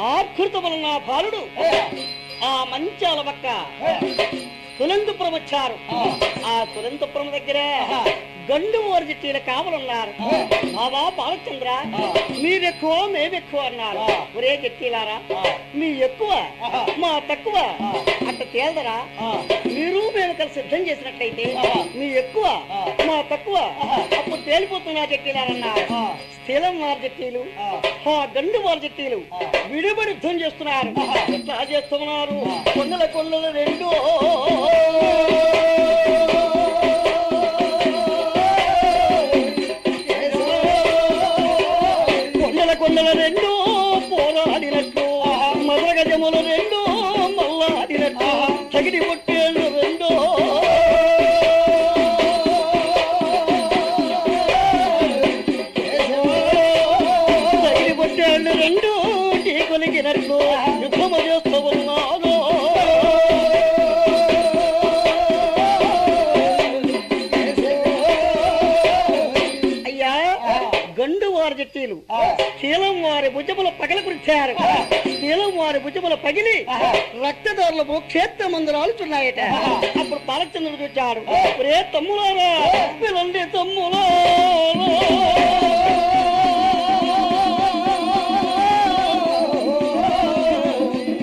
ఆకృతమున్న బాలుడు ఆ మంచాల పక్క తులంతపురం వచ్చారు. ఆ తులంతపురం దగ్గరే గండు ఓర్జిటీల కావలున్నారు. బాబా బాలచంద్ర, మీరెక్కువ మేమెక్కువ అన్నారు. ఒరే జట్టీలారా, మీ ఎక్కువ మా తక్కువ అట్ట తేల్దరా? మీరు మేము కలిసి సిద్ధం చేసినట్లయితే మీ ఎక్కువ మా తక్కువ అప్పుడు తేలిపోతున్నా జట్టీలారన్నారు. స్థిలం వారి జట్టీలు గండు వారి జట్టీలు విడిబడి యుద్ధం చేస్తున్నారు. ఎట్లా చేస్తున్నారు? కొండల కొండల రెండు కొండల రెండు పోరాడినట్టు, మదర గజముల రెండు మల్లాడినట్టు, తగిడి పొట్టేళ్ళు రెండు తగిడి పొట్టేళ్ళు రెండు టీ కొలిగినట్లు యుద్ధము చేస్తూ ఉన్నాను. జట్టీలు శీలం వారి భుజముల పగల కురిచారు. శీలం వారి భుజముల పగిలి రక్తదారులకు క్షేత్ర మందిరాలుచున్నాయట. అప్పుడు బాలచంద్రుడు చూచాడు. రే తమ్ములారా, పిల్లండి తమ్ములా,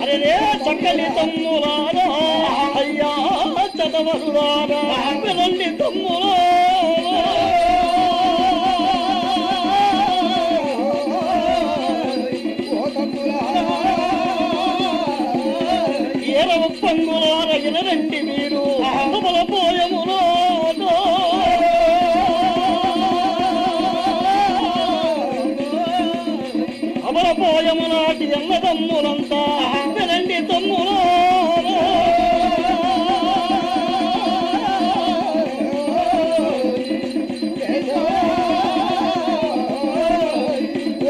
అరే రే చక్కని తమ్ములారా, అయ్యా చదవరురారా, పిల్లండి తమ్ములా, పంగులారగిన రండి మీరు అమల పోయములో అమల పోయమునాటి ఎన్న తమ్ములంతా రండి తమ్ములో.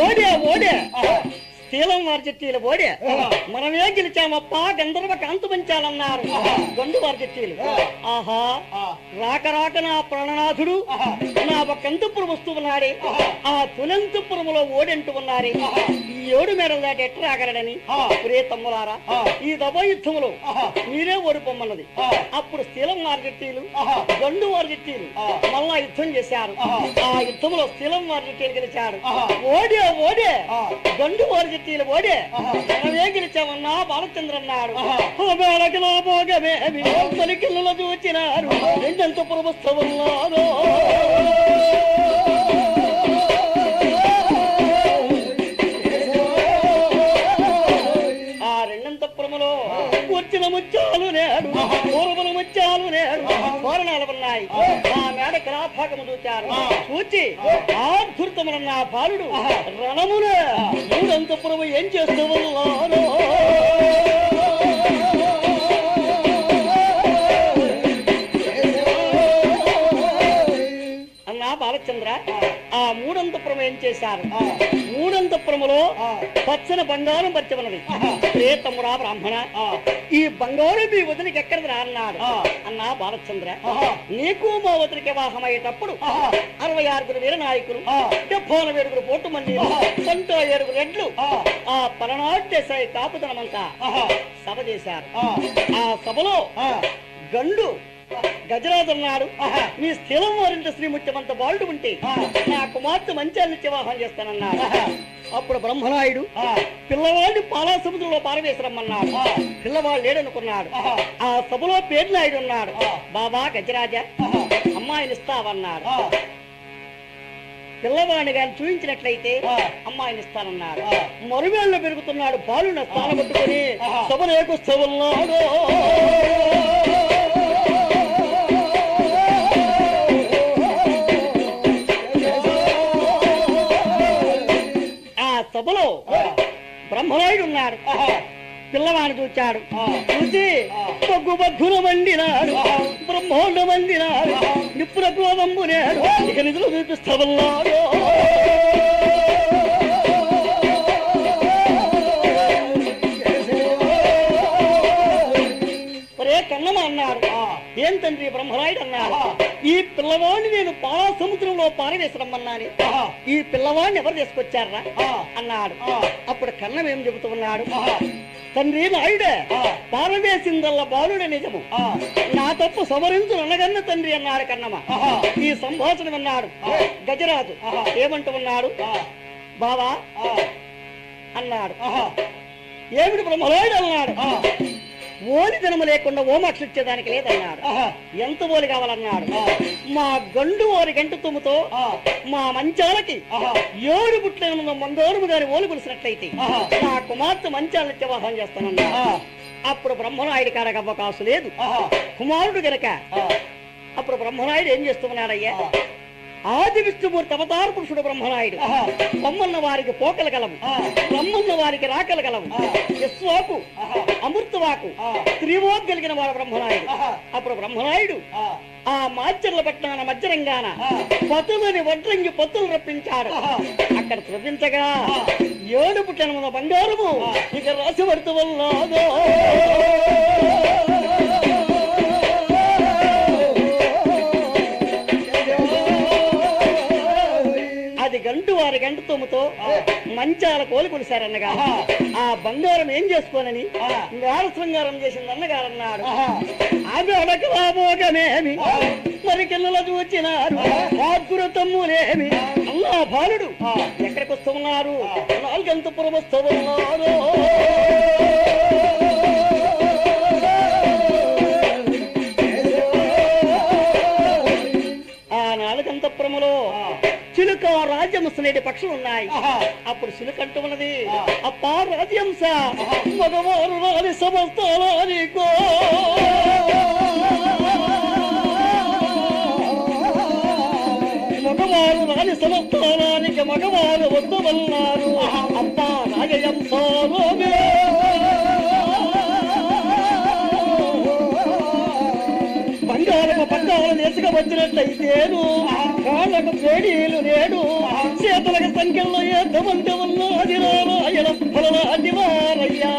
ఓడే ఓడే శీలం వారి జట్టీలు ఓడే మనమే గెలిచామప్ప, గంధర్వ కాంతు పంచాలన్నారు గండు వారి జట్టీలు. ఆహా, రాక రాక నా ప్రాణనాథుడు నా కంతుపురం వస్తూ ఉన్నాడే, ఆ తులంతుపురములో ఓడంటూ ఉన్నారే, ఈ 7 మేడల దాటి ఎట్ట రాగలడని. ఒరే తమ్ములారా, ఈ దబ యుద్ధములో మీరే ఓడిపోమన్నది. అప్పుడు శీలం వారి జట్టీలు గండు వారి జట్టీలు మళ్ళా యుద్ధం చేశారు. ఆ యుద్ధంలో శీలం వారి జట్టీలు గెలిచాడు. ఓడే ఓడే గండు వారి జట్టీలు ఓడే మనమే గెలిచామన్నా బాలచంద్ర అన్నాడు. పలికిళ్ళలో చూచినారు రెండంత పురమస్తవున్నారు. ఆ రెండంతపురములో వచ్చిన ముత్యాలు నేడు, పూర్వములు ముత్యాలు నేడు తోరణాలు ఉన్నాయి. ఆ మేడ కళాభాగము చూచారు. చూచి ఆధృతములన్న బాలుడు రణమున మూడంతపురము ఏం చేస్తూ ఉన్నాను. అన్నా బాలచంద్ర, ఆ మూడంతపురం ఏం చేశారు? మూడంతపురములో పచ్చని బంగారం పరిచమన్నది. రే తమ్ముడా బ్రాహ్మణ, ఈ బంగారం మీ వదిలికి ఎక్కడిది రా అన్నాడు. అన్నా బాలచంద్ర, నీకు మా వదిలికి వివాహమయ్యేటప్పుడు 66 వీర నాయకులు, 77 పోటు మంది, 7 రెడ్లు ఆ పలనాడు దేశాయి కాపుదనమంతా సభ చేశారు. ఆ సభలో గండు గజరాజు అన్నాడు, నీ స్థిరం వారింట శ్రీముత్యమంత బాలుడు ఉంటే నా కుమార్తె మంచాన్ని వివాహం చేస్తానన్నాడు. అప్పుడు బ్రహ్మనాయుడు పిల్లవాడిని పాలా సముద్రంలో పారవేశ్వరమ్మన్నాడు. పిల్లవాడు లేడనుకున్నాడు. ఆ సభలో పేర్నాయుడు ఉన్నాడు. బాబా గజరాజా, అమ్మాయిని ఇస్తావన్నాడు. పిల్లవాడిని గాని చూపించినట్లయితే అమ్మాయిని ఇస్తానన్నాడు. మరువేళ్ళు పెరుగుతున్నాడు. బాలుని స్థానం పట్టుకుని సభలేకొస్తున్నాడు. సభలో బ్రహ్మనాయుడు ఉన్నాడు. పిల్లవాడిని చూచాడు. చూసి బొగ్గు బగ్గున మండినాడు, బ్రహ్మోండ మండినాడు, నిప్పుల క్రోధంబునేడు, ఇక నిధులు చూపిస్తావన్నాడు. ఒరే కన్నమ్మ అన్నాడు, ఏం తండ్రి బ్రహ్మరాయుడు అన్నాడు, ఈ పిల్లవాడిని నేను పాల సముద్రంలో పారవేసరమ్మన్నాను, ఈ పిల్లవాడిని ఎవరు తీసుకొచ్చారా అన్నాడు. అప్పుడు కన్నం ఏం చెబుతూ ఉన్నాడు, తండ్రి నాయుడే పారవేసిందల్లా బాలుడే నిజము, నా తప్పు సవరించు అనగన్న తండ్రి అన్నాడు కన్నమ్మ. ఈ సంభాషణ విన్నాడు గజరాజు. ఏమంటూ ఉన్నాడు, బావా అన్నాడు. ఏమిటి బ్రహ్మరాయుడు అన్నాడు, ఓలి జనము లేకుండా ఓమక్ష ఇచ్చేదానికి లేదన్నాడు. ఎంత ఓలి కావాలన్నాడు, మా గండు ఓరి గంట తుమ్ముతో మా మంచాలకి 7 బుట్ల మందోరుము గారి ఓలి కులిసినట్లయితే నా కుమార్తె మంచాలను ఇచ్చవాహం చేస్తానన్నాడు. అప్పుడు బ్రహ్మనాయుడి కాడకు అవకాశం లేదు, కుమారుడు గనక. అప్పుడు బ్రహ్మనాయుడు ఏం చేస్తున్నాడయ్యా, ఆది విష్ణుమూర్తి అవతార పురుషుడు బ్రహ్మనాయుడు. బొమ్మన్న వారికి పోకలు కలవు, బ్రహ్మన్న వారికి రాకలు కలవు, యస్వాకు అమృతవాకు త్రివోక్ కలిగిన వాడు బ్రహ్మనాయుడు. అప్పుడు బ్రహ్మనాయుడు ఆ మాచర్ల పట్టణ మధ్యరంగాన పతులని వడ్రంగి పత్తులు రప్పించాడు. అక్కడ త్రవ్వించగా 7 పుట్ల బంగారము ఇక రాసి పడుతూ వల్లాదో. అది గంటు వారి గంట తొమ్ముతో మంచాల కోలు కొలిసారన్నగా ఆ బంగారం ఏం చేసుకోనని గాఢ శృంగారం చేసింది అన్నగారన్నాడు. ఆమె అడకలామోగమేమి మరి కిన్నెల చూచినారు తమ్ములేమి అల్లా బాలుడు ఎక్కడికి వస్తున్నారు, 4 అంతపురం వస్తూ ఉన్నారు. ఆ 4 అంతపురములో చిలుక రాజ్యముసలేటి పక్షులు ఉన్నాయి. అప్పుడు చిలుక అంటూ ఉన్నది, అప్పా రాజ్యంస మగవారు రాని సమస్తానికో, మగవారు రాని సమస్తానానికి మగవారు వద్దవన్నారు. అప్పా రాజయంస బంగారపు పట్టాలు నేసుగా వచ్చినట్లయితేను కాళ్ళకు వేడీలు నేడు చేతులకు సంఖ్యలో ఎంతమంది ఉన్నది రామాయణ ఫలాన్ని వారయ్యా.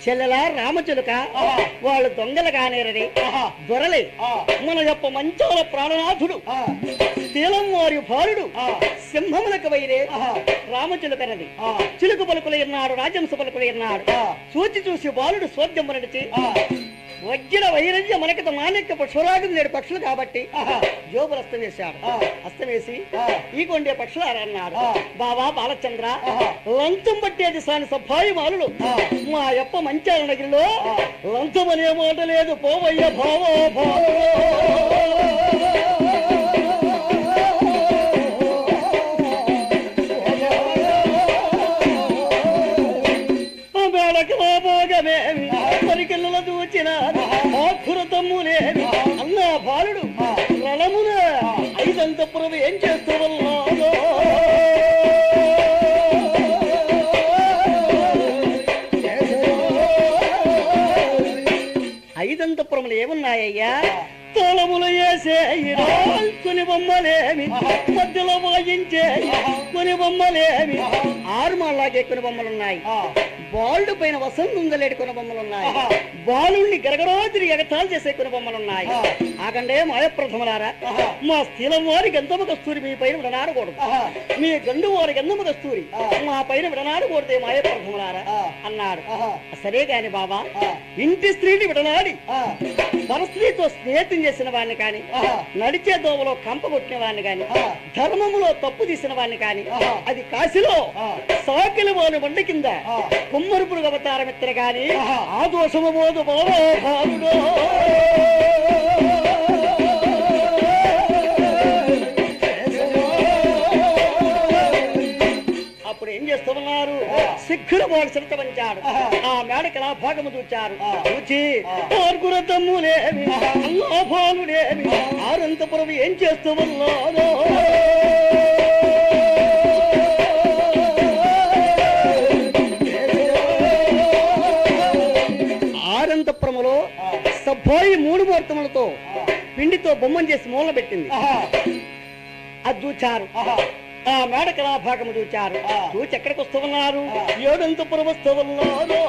చెల్లెలా రామచిలుక వాళ్ళు దొంగలు కానేరని దొరలే మన యొక్క మంచాల ప్రాణనాథుడు శీలం వారి బాలుడు సింహములకు వైరే రామచిలుకనది. చిలుక పలుకులు ఎన్నాడు, రాజంశ పలుకులు ఎన్నాడు. చూసి బాలుడు స్వర్గం నడిచి వజ్ర వైరజ్య మనకత మాణిక్య పక్షురాగం నేడు పక్షులు కాబట్టి జోబులు అస్తమేశాడు. అస్తమేసి ఈ కొండే పక్షులారన్నాడు, బావా బాలచంద్ర లంచం పట్టేది సాని సభాయి మాలుడు మా యప్ప మంచాల నగిరిలో లంచం అనే మాట లేదు, పోవయ్య భావో భావో. భోగమేమి పరికిళ్ళ దూచిన తమ్ములేమి అన్నా బాలుడు రణమున 5 అంతపురం ఏం చేస్తూ ఉన్నాడో. 5 అంతపురములు ఏమున్నాయ్యా, తోళములు వేసే కొన్ని బొమ్మలేమి, మధ్యలో వాయించే కొన్ని బొమ్మలేమి, 6 మాళ్ళలాగే కొన్ని బొమ్మలున్నాయి. బాలుడు పైన వసంతుందలేటి కొన్ని బొమ్మలున్నాయి. బాలుణ్ణి గరగరాజుని ఎగతాలు చేసే కొన్ని బొమ్మలున్నాయి. ఆగండే మాయప్రథములారా, మా స్థిలం వారి గంధము కస్తూరి మీ పైన విడనాడకూడదు, మీ గండు వారి గంధము కస్తూరి మా పైన విడనాడకూడదే మాయప్రథములారా అన్నాడు. సరే గాని బాబా, ఇంటి స్త్రీని విడనాడి పరస్త్రీతో స్నేహితం చేసిన వాడిని కాని, నడిచే దోవలో కంప కొట్టిన వాడిని కాని, ధర్మములో తప్పు తీసిన వాడిని కాని, అది కాశీలో సాకిలి వాని బండ కింద కుమ్మరుపుడు అవతారం ఎత్తన గాని ఆ దోషము పోదు బావో బాలుడో. అప్పుడు ఏం చేస్తున్నారు, సిగ్గుల వాడు శ్రద్ధ పంచాడు. ఆ మేడకలా భాగము చూచారు. చూచి ఆరుగురు తమ్ములేమి అల్లాభానుడేమి 6 అంతపురం ఏం చేస్తూ ఉన్నారో. ఆరంతపురములో సభాయి 3 ముహూర్తములతో పిండితో బొమ్మను చేసి మూల పెట్టింది. అది చూచారు. ఆ మేడకి ఆ భాగము చూచారు. చూచి ఎక్కడికి వస్తూ ఉన్నారు? ఏడంతపురం వస్తూ ఉన్నారు.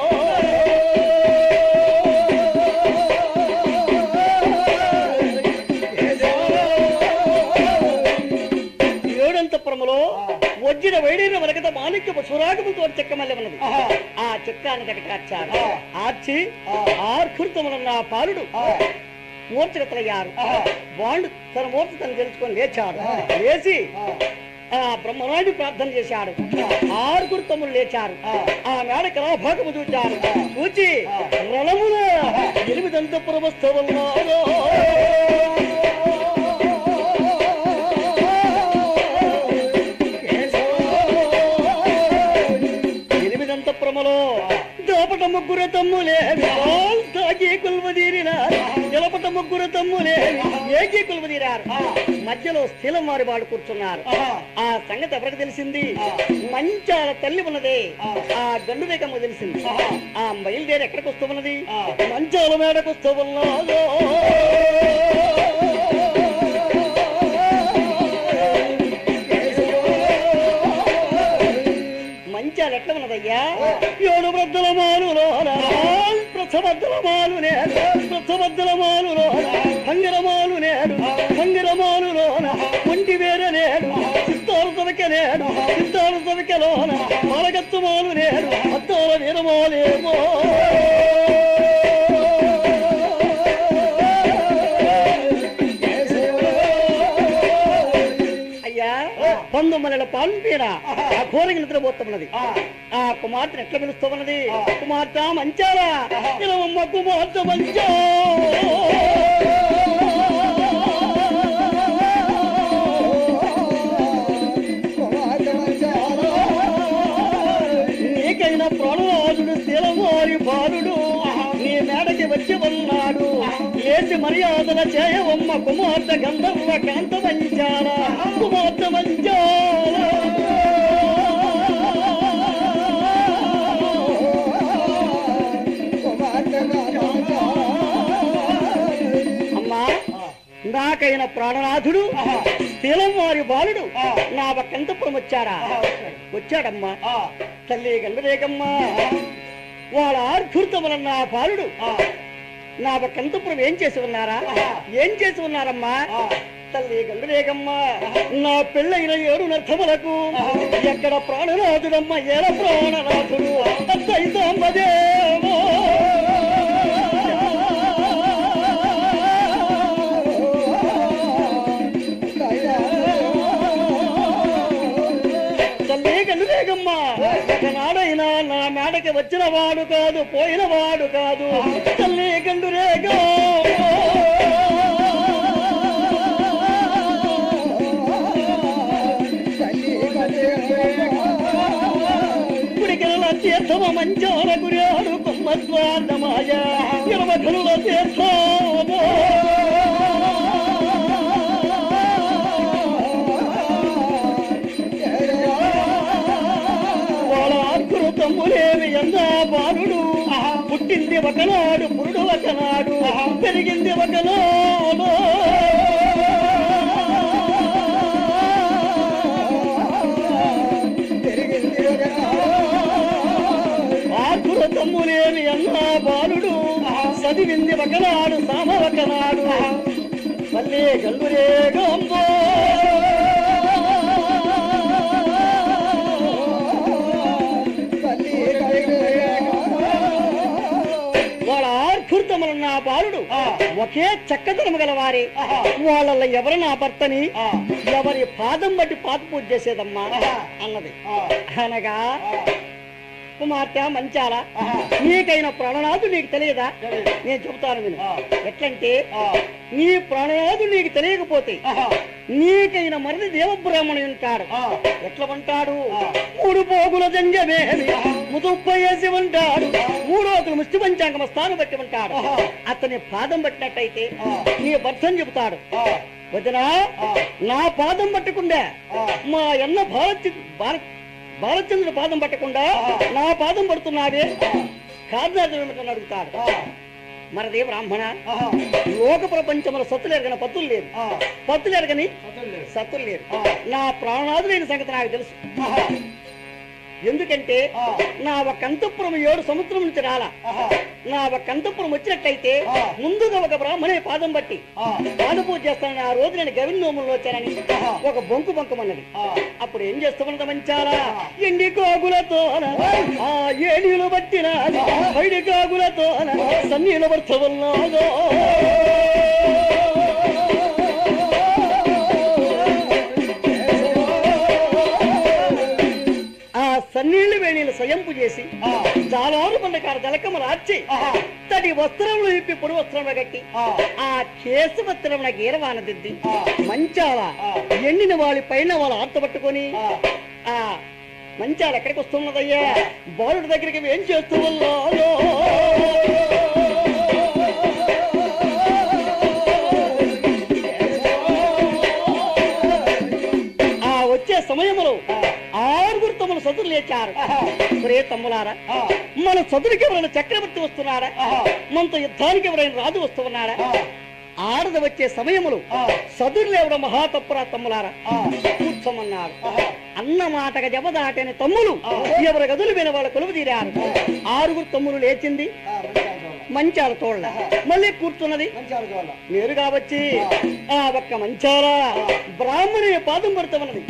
ఏడంతపురములో వజ్ర వైడైన వరకత మాణిక్యపు సురాగముతో చెక్కమల్లి ఉన్నది. ఆ చెక్కాన్ని దగ్గర ఆర్చి ఆర్కృతములన్న పాలుడు మూర్ఛగతలయ్యారు. వాళ్ళు తన మూర్ఛ తను తెలుసుకొని లేచాడు. లేచి ఆ బ్రహ్మరాజు ప్రార్థన చేశాడు. ఆరుగురు తమ్ములు లేచారు. ఆ మేడకి భాగము చూచారు. చూచి రణమున 8 అంతఃపురం వస్తువుల్లో 8 అంతఃపురములో దోపట ముగ్గురు తమ్ములే కొలువదీరినారు. జలపట ముగ్గురు తమ్ములే ఏకీ కొలువదీరారు. మధ్యలో స్థిలం వారి వాడు కూర్చున్నారు. ఆ సంగతి ఎవరికి తెలిసింది? మంచాల తల్లి ఉన్నదే ఆ గండు రేఖమ్మ తెలిసింది. ఆ బయలుదేరి ఎక్కడికి వస్తూ ఉన్నది? మంచాల మేడకు వస్తూ ఉన్నదో. మంచాలు ఎట్లా ఉన్నదయ్యా? 7 వృద్ధుల మాలులో ప్రసవద్దుల మాలు నేడు, ప్రసవద్దుల మాలులో హంగిరమాలు నేడు, హంగిరమాలులోన ఒంటి వేర నేడు, సిద్ధాలు తవిక నేడు, సిద్ధాలు తవికలోన మరగత్తు మాలు నేడు, అద్దాల వీరమాలేమో. అయ్యా 19 పంపిన ఆ ఘోరకి నిద్రపోతున్నది. ఆ కుమార్తెను ఎట్లా పిలుస్తూ ఉన్నది? కుమార్తె మంచాలా, ఇలవమ్మ కుమార్తె మంచా. నీకైనా ప్రాణరాజుడు శిలవారి బాలుడు నీ మేడకి వచ్చి ఉన్నాడు. ఏసి మర్యాదల చేయవమ్మ కుమార్తె గంధర్వ కాంత మంచాలా, కుమార్తె మంచాలా. అమ్మా, నాకైన ప్రాణనాథుడు శీలం వారి బాలుడు నా ఒక్కంతపురం వచ్చాడా? వచ్చాడమ్మా. తల్లి గండరేగమ్మా, వాళ్ళ ఆర్ధూర్తములన్న బాలుడు నా ఒక్కంతపురం ఏం చేసి ఉన్నారా? ఏం చేసి ఉన్నారమ్మా? తల్లి గండరేగమ్మా, నా పెళ్ళైన 7 నర్థములకు ఎక్కడ ప్రాణనాథుడమ్మ, ఎల ప్రాణనాథుడు అత్తైతమ్మదేమో. గండురేగమ్మా, ఒకనాడైనా నా మేడకి వచ్చిన వాడు కాదు, పోయిన వాడు కాదు. తల్లి గండురేగో గుడికెల తీర్థమ మంచాల గురాడు కొమ్మ స్వార్థమాయ 20 గనుల తీర్థమో. తమ్ములేవి అన్నా బాలుడు పుట్టింది ఒకనాడు, పురుడు ఒకనాడు, పెరిగింది ఒకనాడు. ఆకుల తమ్ములేవి అన్నా బాలుడు చదివింది ఒకనాడు, సామ ఒకనాడు. మళ్ళీ గంగురేగంబో నా బాలుడు ఒకే చక్కదనము గలవారి. వాళ్ళల్లో ఎవరు నా భర్తని, ఎవరి పాదం బట్టి పాత పూజ చేసేదమ్మా అన్నది. అనగా కుమార్తె మంచాలా, నీకైన ప్రాణనాథుడు నీకు తెలియదా? నేను చెబుతాను విను. ఎట్లంటే నీ ప్రాణనాథుడు నీకు తెలియకపోతే నీకైన మరిది దేవబ్రాహ్మణి ఉంటాడు. ఎట్లా ఉంటాడు? 3 పోగుల జంజమేమి ముతుప్పయేసి ఉంటాడు, 3 ముష్టి పంచాంగమ స్థానం బట్టి ఉంటాడు. అతని పాదం పట్టినట్టయితే నీ భర్తని చెబుతాడు, వదినా నా పాదం పట్టకుండా మా అన్న బాలచంద్రుడు పాదం పట్టకుండా నా పాదం పడుతున్నావే, కారణార్థం ఏమిటని అడుగుతాడు. మరదే బ్రాహ్మణ లోక ప్రపంచంలో సత్తులు ఎరగని పత్తులు లేదు, పత్తులు ఎరగని సత్తులు లేదు. నా ప్రాణాదులైన సంగతి నాకు తెలుసు. ఎందుకంటే నా ఒక అంతఃపురం 7 సముద్రం నుంచి రాలా. నా ఒక అంతఃపురం వచ్చినట్లయితే ముందుగా ఒక బ్రాహ్మణే పాదం బట్టి పాద పూజ చేస్తానని ఆ రోజు నేను గవిని నోముల్లో వచ్చానని ఒక బొంకు బొంకమన్నది. అప్పుడు ఏం చేస్తామన్నది మంచారా, ఎండి కాగులతో ఆ ఏడిలు బట్టిన పైడి కాగులతో సన్నీలు పడుతున్నాదో సన్నీళ్లు వేణీలు స్వయంపు చేసి జాలారు పండకారు జలకములు ఆర్చి తడి వస్త్రములు ఇప్పి పొడి వస్త్రములు కట్టి ఆ కేసు వస్త్రమున గీరవాన దిద్ది మంచాల ఎండిన వాళ్ళ పైన వాళ్ళు ఆర్త పట్టుకొని ఆ మంచాల ఎక్కడికి వస్తున్నదయ్యా బాలుడి దగ్గరికి ఏం చేస్తూ ఉన్నాలో ఆ వచ్చే సమయంలో 6 తమ్ములు సదురు లేచారు. ఒరే తమ్ములారా, మన సదురికి ఎవరైనా చక్రవర్తి వస్తున్నారా, మనతో యుద్ధానికి ఎవరైనా రాజు వస్తున్నారా? ఆడది వచ్చే సమయములు సదురు లేవడం మహాతప్పురా తమ్ములారా, కూర్చోమన్నారు. అన్న మాటగా జబదాటని తమ్ములు ఎవరి గదులు విన వాళ్ళ కొలువు తీరారు. 6 తమ్ములు లేచింది మంచాల తోళ్ళ మళ్ళీ కూర్చున్నది నేరుగా వచ్చి ఆ ఒక్క మంచాల బ్రాహ్మణి పాదం పడుతున్నది.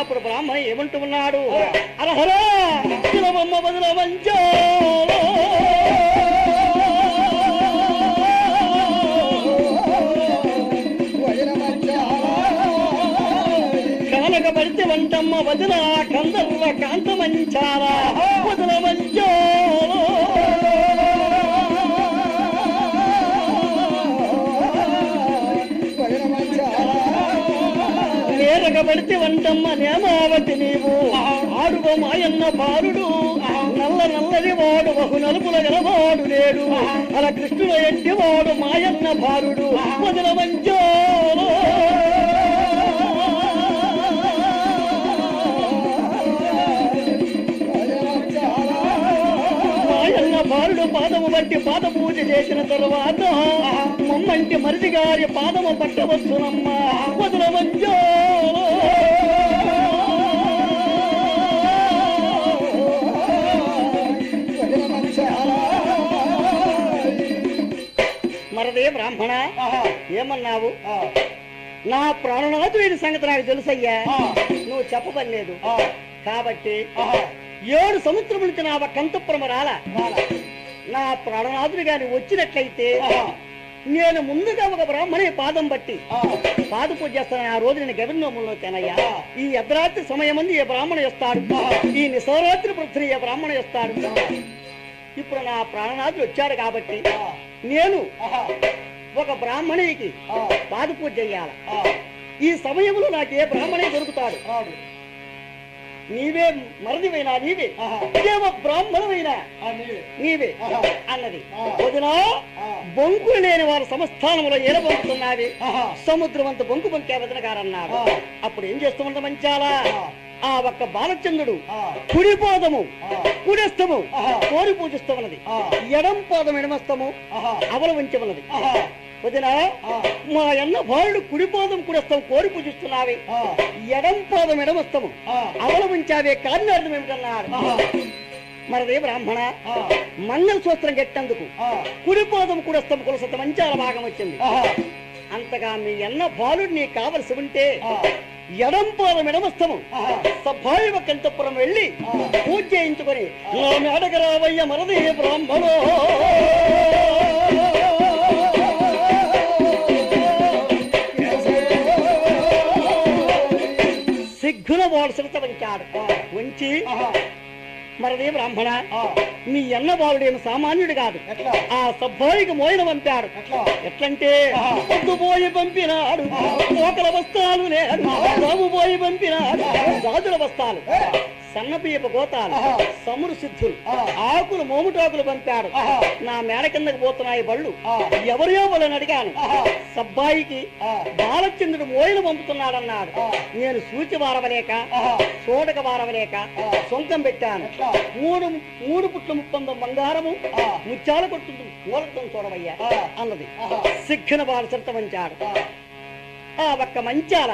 అప్పుడు బ్రాహ్మణ ఏమంటూ ఉన్నాడు, అరహరా బొమ్మ బదుల మంచాల కనకబడితే వంటమ్మ వదిన కందర్వ కాంత మంచాల వదిల మంచాల నేరగబడితే వంటమ్మ నేమావతి నీవు ఆడుగో మాయన్న బాలుడు నల్ల నల్లది వాడు బహు నలుపుల గలవాడు లేడు అలా కృష్ణుడు ఎట్టి వాడు మాయన్న బాలుడు వదిల మంచాల బాలుడు పాదము బట్టి పాద పూజ చేసిన తరువాత మమ్మంటి మరిది గారి పాదము పట్టవచ్చునమ్మ వదిల మంచాల మరదే బ్రాహ్మణ ఏమన్నావు? నా ప్రాణనాథుడైన సంగతి నాకు తెలుసయ్యా, నువ్వు చెప్పబడలేదు కాబట్టి 7 సముద్రం నుంచి నా కంతపురం రాలా. నా ప్రాణనాథుడు గాని వచ్చినట్లయితే నేను ముందుగా ఒక బ్రాహ్మణి పాదం బట్టి పాద పూజ చేస్తాను. ఆ రోజు నేను గవినోముల్లో తేనయ్యా. ఈ అర్ధరాత్రి సమయమంది ఏ బ్రాహ్మణ వస్తాడు, ఈ నిశోరాత్రి పృథ్వీ ఏ బ్రాహ్మణ వస్తాడు. ఇప్పుడు నా ప్రాణనాథుడు వచ్చాడు కాబట్టి నేను ఒక బ్రాహ్మణికి పాద పూజ చెయ్యాల. ఈ సమయంలో నాకు ఏ బ్రాహ్మణి దొరుకుతాడు? నీవే మరదివైనా నీవే, దేవ బ్రాహ్మణమైనా నీవే అన్నది. వదినా బొంకులు లేని వారు సంస్థానంలో ఎరబొంకుతున్నావి, సముద్రం అంత బొంకు బొంకే వదిన గారన్నారు. అప్పుడు ఏం చేస్తున్నది మంచాలా, ఆ ఒక్క బాలచంద్రుడు కుడి పాదము కుడిస్తము కోరి పూజిస్తూ ఉన్నది, ఎడం పాదం ఎడమస్తము అవలవించమన్నది. వదిన మా అన్న బాలుడు కుడి పాదం కుడిస్తాం కోరి పూజిస్తున్నావే, ఎడం పాదం ఎడమస్తము అవలవించావే, కారణార్థం ఏమిటన్నారు. మరదే బ్రాహ్మణ మంగళసూత్రం గెట్టందుకు కుడి పాదం కుడిస్తాం కులసత మంచాల భాగం వచ్చింది. అంతగా మీ అన్న బాలుడు నీకు కావలసి ఉంటే ఎడం పాదం ఎడమస్తము సభాయి కంతపురం వెళ్ళి పూజ చేయించుకొని నా మేడగరావయ్య మరదే బ్రాహ్మణ సిగ్గున వాడు సిరత వంచాడు. వంచి మరదే బ్రాహ్మణ మీ అన్న బాలుడేమి సామాన్యుడు కాదు, ఆ సభాయికి మోయిన పంపాడు. ఎట్లంటే పొద్దుపోయి పంపినాడు మోకల బస్తాలు లేడు, బాబు పోయి పంపినాడు గాజుల బస్తాలు, సన్నపీప గోతాలు సమురు సిద్ధులు ఆకులు మోముటాకులు పంపాడు. నా మేడ కిందకు పోతున్నాయి బళ్ళు ఎవరియో వాళ్ళని అడిగాను. సబ్బాయికి బాలచంద్రుడు మోయలు పంపుతున్నాడన్నాడు. నేను సూచి వారవలేక చూడక వారవలేక సొంతం పెట్టాను. మూడు పుట్ల ముప్పందం బంగారము ముత్యాల కొట్టు మూలకం చూడవయ్యా అన్నది. సిగ్గున వారు చరితమంచాడు. ఆ ఒక్క మంచాల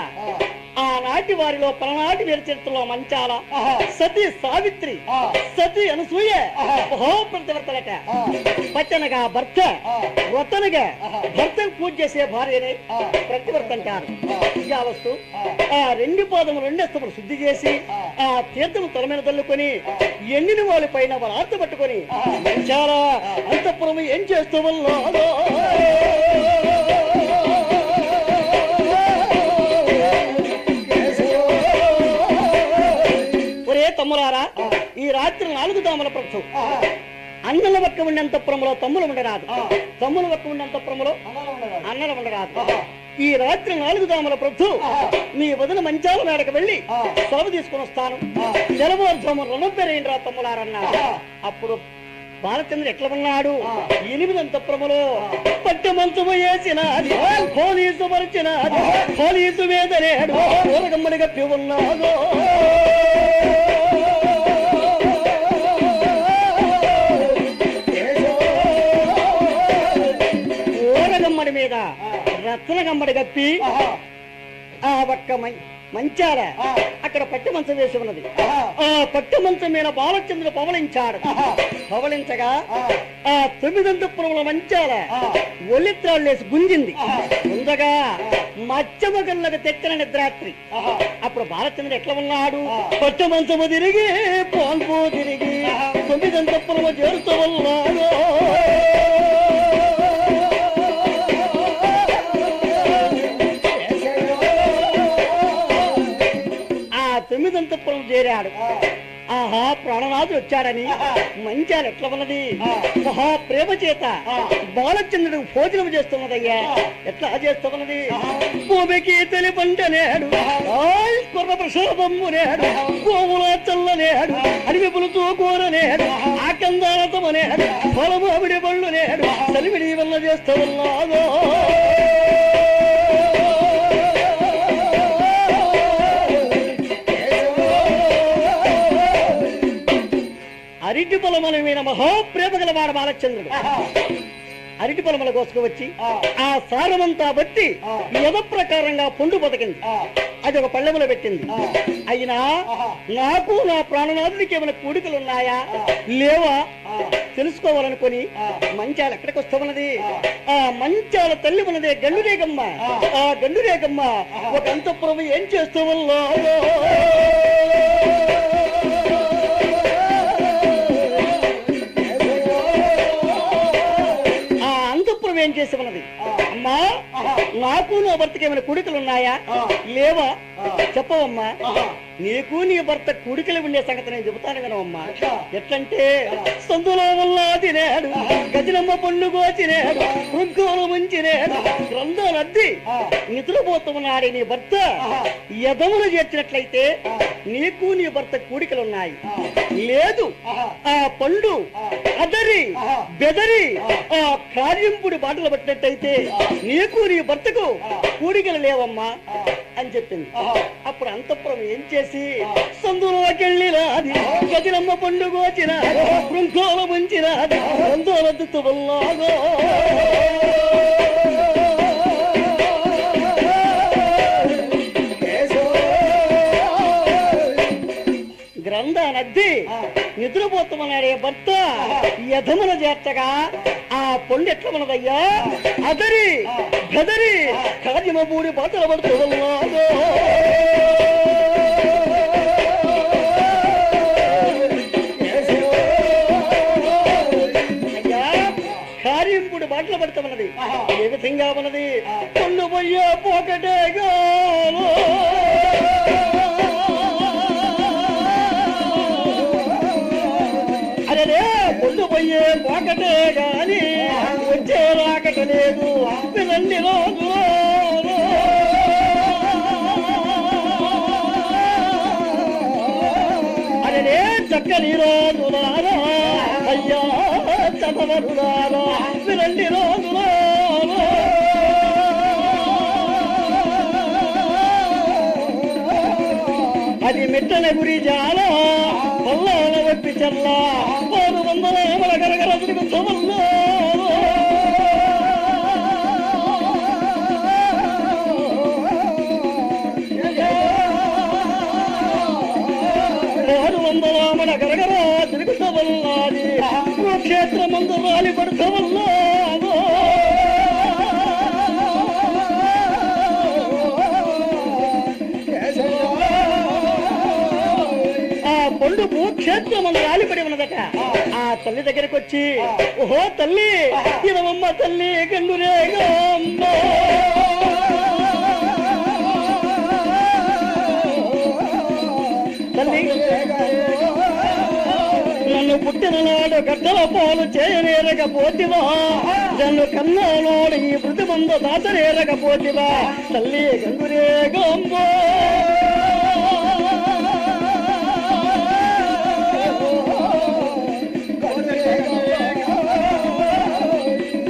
ఆనాటి వారిలో పలనాటి వీరి చరిత్రలో మంచాల సతీ సావిత్రి సతీ అనసూయ మహోప్రతివర్తలట. పచ్చనగా భర్త వ్రతనగా భర్తను పూజ చేసే భార్యని ప్రతివర్త అంటారు. విద్యావస్తు ఆ రెండు పాదములు రెండెస్తములు శుద్ధి చేసి ఆ తీర్థము తల మీద తల్లుకొని ఎండిన వాళ్ళ పైన వారు ఆర్త పట్టుకొని మంచాల అంతఃపురం ఏం చేస్తూ వల్ల తమ్ములారా, ఈ రాత్రి 4 దామల ప్రభు అన్నల పక్క ఉండంతపురంలో తమ్ములు ఉండరాదు, తమ్ముల పక్క ఉండంతపురంలో అన్నలు ఉండరాదు. ఈ రాత్రి 4 దామల ప్రభు మీ వదిన మంచాల మేడకు వెళ్ళి సెలవు తీసుకుని వస్తాను. జలమోర్ధము రుణం పెరిగినరా తమ్ములారన్నాడు. అప్పుడు బాలచంద్రుడు ఎట్లా ఉన్నాడు? 8 అంతఃపురములో పట్టె మంచము వేసినది పోలీసు మరిచినది పోలీసు మీద నేడు ఊరగమ్మడి గప్పి ఉన్నాడు. ఊరగమ్మడి మీద రత్న గమ్మడి గప్పి ఆ ఒక్క మంచాల అక్కడ పట్టె మంచం వేసి ఉన్నది. ఆ పట్టె మంచం మీద బాలచంద్రుడు పవలించాడు. పవలించగా ఆ 9 అంతఃపురముల మంచాల ఒలిత్రాళ్ళు వేసి గుంజింది. ముందగా మచ్చమగల్లకు తెచ్చిన నిద్రాత్రి. అప్పుడు బాలచంద్రుడు ఎట్లా ఉన్నాడు? పట్టె మంచము తిరిగి పోల్పో తిరిగి 9 అంతఃపురము చేరుతూ ఉన్నాడు. అంతఃపురం చేరాడు. ఆహా ప్రాణనాథుడు వచ్చాడని మంచాలు ఎట్లా ఉన్నది? మహా ప్రేమ చేత బాలచంద్రుడు భోజనం చేస్తున్నదయ్యా. ఎట్లా చేస్తున్నది? భూమికి తెలిపంటనేడు కుర్ర ప్రసాదమ్ము నేడు గోముల చల్లనేడు అడివి పులుతూ కూరనేడు ఆకందాలతమనేడు పొలమామిడి బళ్ళు నేడు చలివిడి వల్ల చేస్తూ ఉన్నాదో. అరటి పొలముల మీద మహోప్రేమ గలవాడు బాలచంద్రుడు. అరటి పొలముల కోసుకువచ్చి ఆ సారమంతా బట్టి యథ ప్రకారంగా పొండు బతికింది. అది ఒక పళ్ళెములో పెట్టింది. అయినా నాకు నా ప్రాణనాథుడికి ఏమైనా కూడికలు ఉన్నాయా లేవా తెలుసుకోవాలనుకొని మంచాలు ఎక్కడికి వస్తామన్నది? ఆ మంచాల తల్లి ఉన్నదే గండురేగమ్మ. ఆ గండురేగమ్మ ఒక అంతఃపురం ఏం చేస్తూ వల్ల ఏం చేసి ఉన్నది? అమ్మా నాకు నా భర్తకి ఏమైనా కుడికలు ఉన్నాయా లేవా చెప్పవమ్మా. నీకు నీ భర్త కుడికలు ఉండే సంగతి నేను చెబుతాను కదమ్మా. ఎట్లంటే సందులో వల్ల తినేడు గజనమ్మ పండు కోచినేడు రుగ్గోలు ముంచినేడు గ్రంథాలు అద్ది నిద్రపోతున్నాడే నీ భర్త యదములు చేర్చినట్లయితే నీకు నీ భర్త కూడికలున్నాయి. లేదు ఆ పండు అదరి బెదరి ఆ కార్యంపుడి బాటలు పట్టినట్టయితే నీకు నీ భర్తకు కూడికలు లేవమ్మా అని చెప్పింది. అప్పుడు అంతఃపురం ఏం చేసి సందులోకెళ్ళినాది గజనమ్మ పండు కోచినాడు బృంఖోలు ముంచినాడు గ్రంథాలద్దుతూ వల్లాగో. గ్రంథానద్ది నిద్రపోతామన్నాడే భర్త యథమున చేర్చగా ఆ పొండు ఎట్లా ఉన్నదయ్యా అదరి గదరి కార్యమ పూడి బాటలు పడుతూ అయ్యా కార్యంపుడి బాటలు పడుతున్నది. ఏ విధంగా ఉన్నది? పొండు పోయే పోకటేగా పొందు పోయే పోకటే గాని వచ్చే రాకట లేదు వినండి రోజులో. చక్కని రోజులారా అయ్యా చదవరులారా విరండి రోజులారా అది మెట్టల గురి జాలా పల్లాల వెప్పి చల్లా 600 గరగర తిరుగుతవల్లా గరగర తిరుగుతవల్లాది క్షేత్రమందు రాలి పడుతవల్లా పండు భూక్షేత్రమందు రాలిపడి ఉన్నదట. ఆ తల్లి దగ్గరికి వచ్చి ఓహో తల్లి ఇదమ్మ తల్లి గండురేగా తల్లి నన్ను పుట్టిన నాడు గడ్డల పాలు చేయనేరకపోతివా నన్ను కన్నాడు ఈ మృతిమందు దాచనేరకపోతివా తల్లి గంగురేగంబో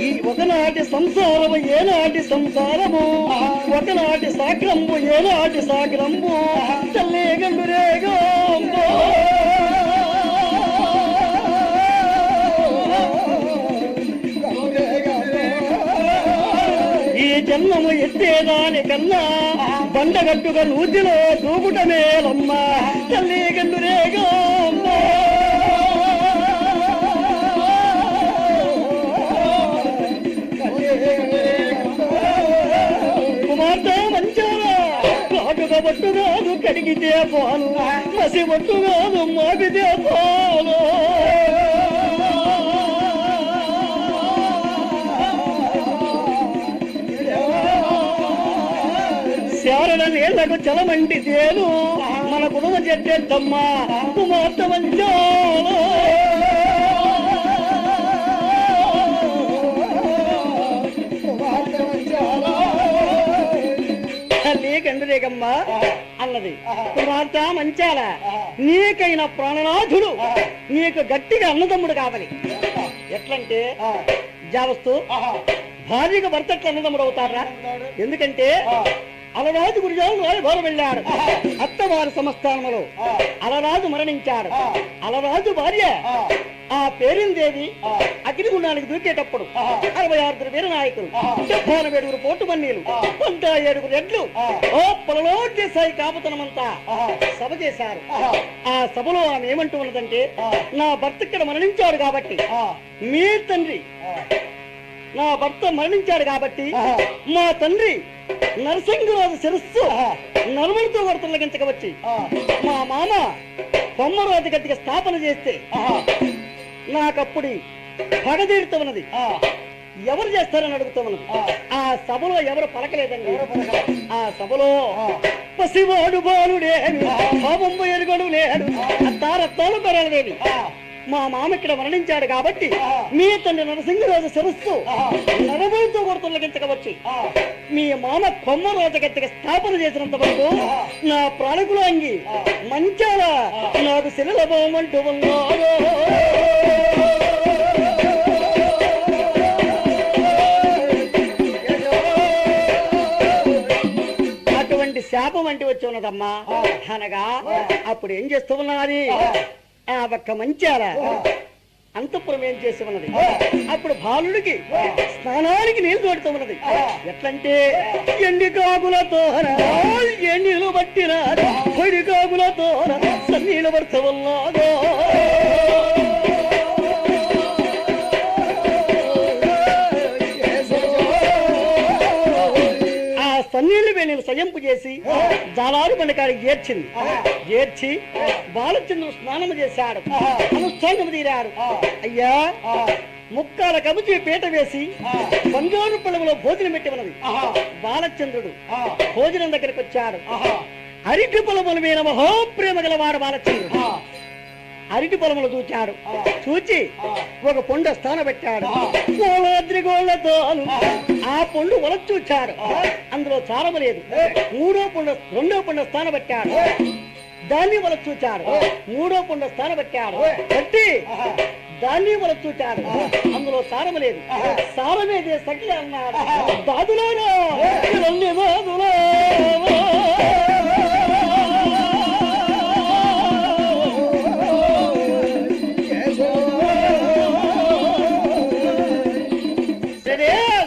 ఈ ఒకనాటి సంసారము ఏనాటి సంసారము ఒకనాటి సాగ్రంబు ఏనాటి సాగ్రంబు తల్లి గంగురేగంబో ఈ జన్మము ఎత్తేదాని కన్నా బండగట్టుగా నూతిలో దూకుటమేలమ్మ తల్లి గండురేగా కుమార్తె మంచారా కాటుగా పట్టుగాదు కడిగితే పాలు మసి పట్టుగాదు మాగితే పాలు శారద నీళ్లకు చలమంటి తేలు మన కుటుంబ చెట్టేద్దమ్మా కుమార్తె మంచాలు తల్లి గండురేగమ్మ అన్నది కుమార్తె మంచాల నీకైన ప్రాణనాథుడు నీకు గట్టిగా అన్నదమ్ముడు కావాలి. ఎట్లంటే జావస్తూ భార్యకు భర్త ఎట్లా అన్నదమ్ముడు అవుతారా? ఎందుకంటే అలరాజు గురిజాలు రాయభారం వెళ్ళాడు. అత్తవారి సంస్థానంలో అలరాజు మరణించాడు. అలరాజు భార్య ఆ పేరిందేవి అగ్నిగుండానికి దూకేటప్పుడు 66 వీరనాయకులు 77 పోటు మన్నీలు 97 ఎడ్లు ఓ పొలలో చేశాయి కాపుతనమంతా సభ చేశారు. ఆ సభలో ఆమె ఏమంటూ ఉన్నదంటే నా భర్త ఇక్కడ మరణించాడు కాబట్టి మీ తండ్రి నా భర్త మరణించాడు కాబట్టి మా తండ్రి నరసింహరాజు శిరస్సు నరుములతో వర్తలగించకవచ్చి మా మామ కొమ్మరాజు గట్టిగా స్థాపన చేస్తే నాకప్పుడు పగదీరుతూ ఉన్నది. ఎవరు చేస్తారని అడుగుతూ ఉన్నది. ఆ సభలో ఎవరు పలకలేదండి. ఆ సభలో పసివాడు బాలుడేమి పాపంబు ఎరుగడు లేడు తారత్తాలు పెరగలేవి మా మామ ఇక్కడ మరణించాడు కాబట్టి మీ తండ్రి నరసింహరాజు శిరస్సు నరములతో కొడుతులగించకవచ్చు మీ మామ కొమ్మరాజు గట్టిగా స్థాపన చేసినంత వరకు నా ప్రాణకులు అంగి మంచాల నాకు శిలభమంటూ ఉన్నాడు. అటువంటి శాపం అంటే వచ్చి ఉన్నదమ్మా. అనగా అప్పుడు ఏం చేస్తూ ఉన్నది ఆ ఒక్క మంచాల అంతఃపురం ఏం చేసి ఉన్నది. అప్పుడు బాలుడికి స్నానానికి నీళ్లు తోడుతూ ఉన్నది. ఎట్లంటే ఎండి కాకులతో ఎన్నీళ్ళు పట్టిన పొడి కాకులతో సన్నీళ్ళు పడుతూ ఉన్నాదో సన్నీళ్లు వేణిని సయంపు చేసి జాలారు బండకాడికి చేర్చింది. చేర్చి బాలచంద్రుడు స్నానము చేశాడు. అనుష్ఠానము తీరాడు. అయ్యా ముక్కాల కబుచి పీట వేసి బంగారు పొలంలో భోజనం పెట్టి ఉన్నది. బాలచంద్రుడు భోజనం దగ్గరికి వచ్చాడు. అరటి పొలముల మీద మహోప్రేమ గలవాడు బాలచంద్రుడు. అరటి పొలములు చూచాడు. చూచి ఒక పొండ స్థాన పెట్టాడు. గోళతో ఆ పొండు వల చూచాడు. అందులో చారము లేదు. రెండో పొండ స్థాన పెట్టాడు. దాన్ని వల చూచాడు మూడో కొండ స్థానం పెట్టాడు బట్టి దాన్ని వల చూచాడు అందులో సారము లేదు సారమేదే సఖి అన్నాడు దాదులారా దాదులా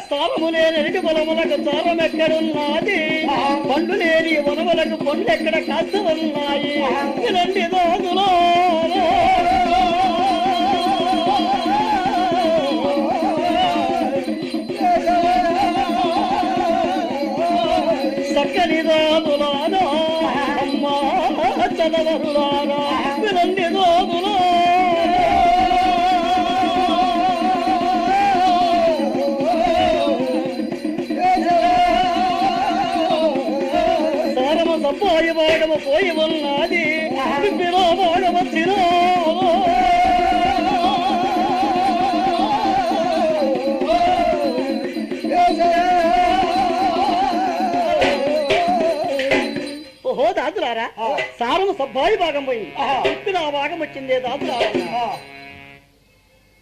సారము లేని పొలములకు సారం ఎక్కడున్నది పండు లేని వనములకు పండ్లు ఎక్కడ కాస్త ఉన్నాయి ఇలాంటి రోజులో చక్కని రోజులారా అమ్మా చదవరులారా ఇలాంటి రోజులో పోయి వాడము పోయి ఉన్నది పిలో వాడము తిరో ఓహో దాదులారా సారము సబ్బాయి భాగం పోయింది ఇప్పుడు ఆ భాగం వచ్చిందే దాదులారా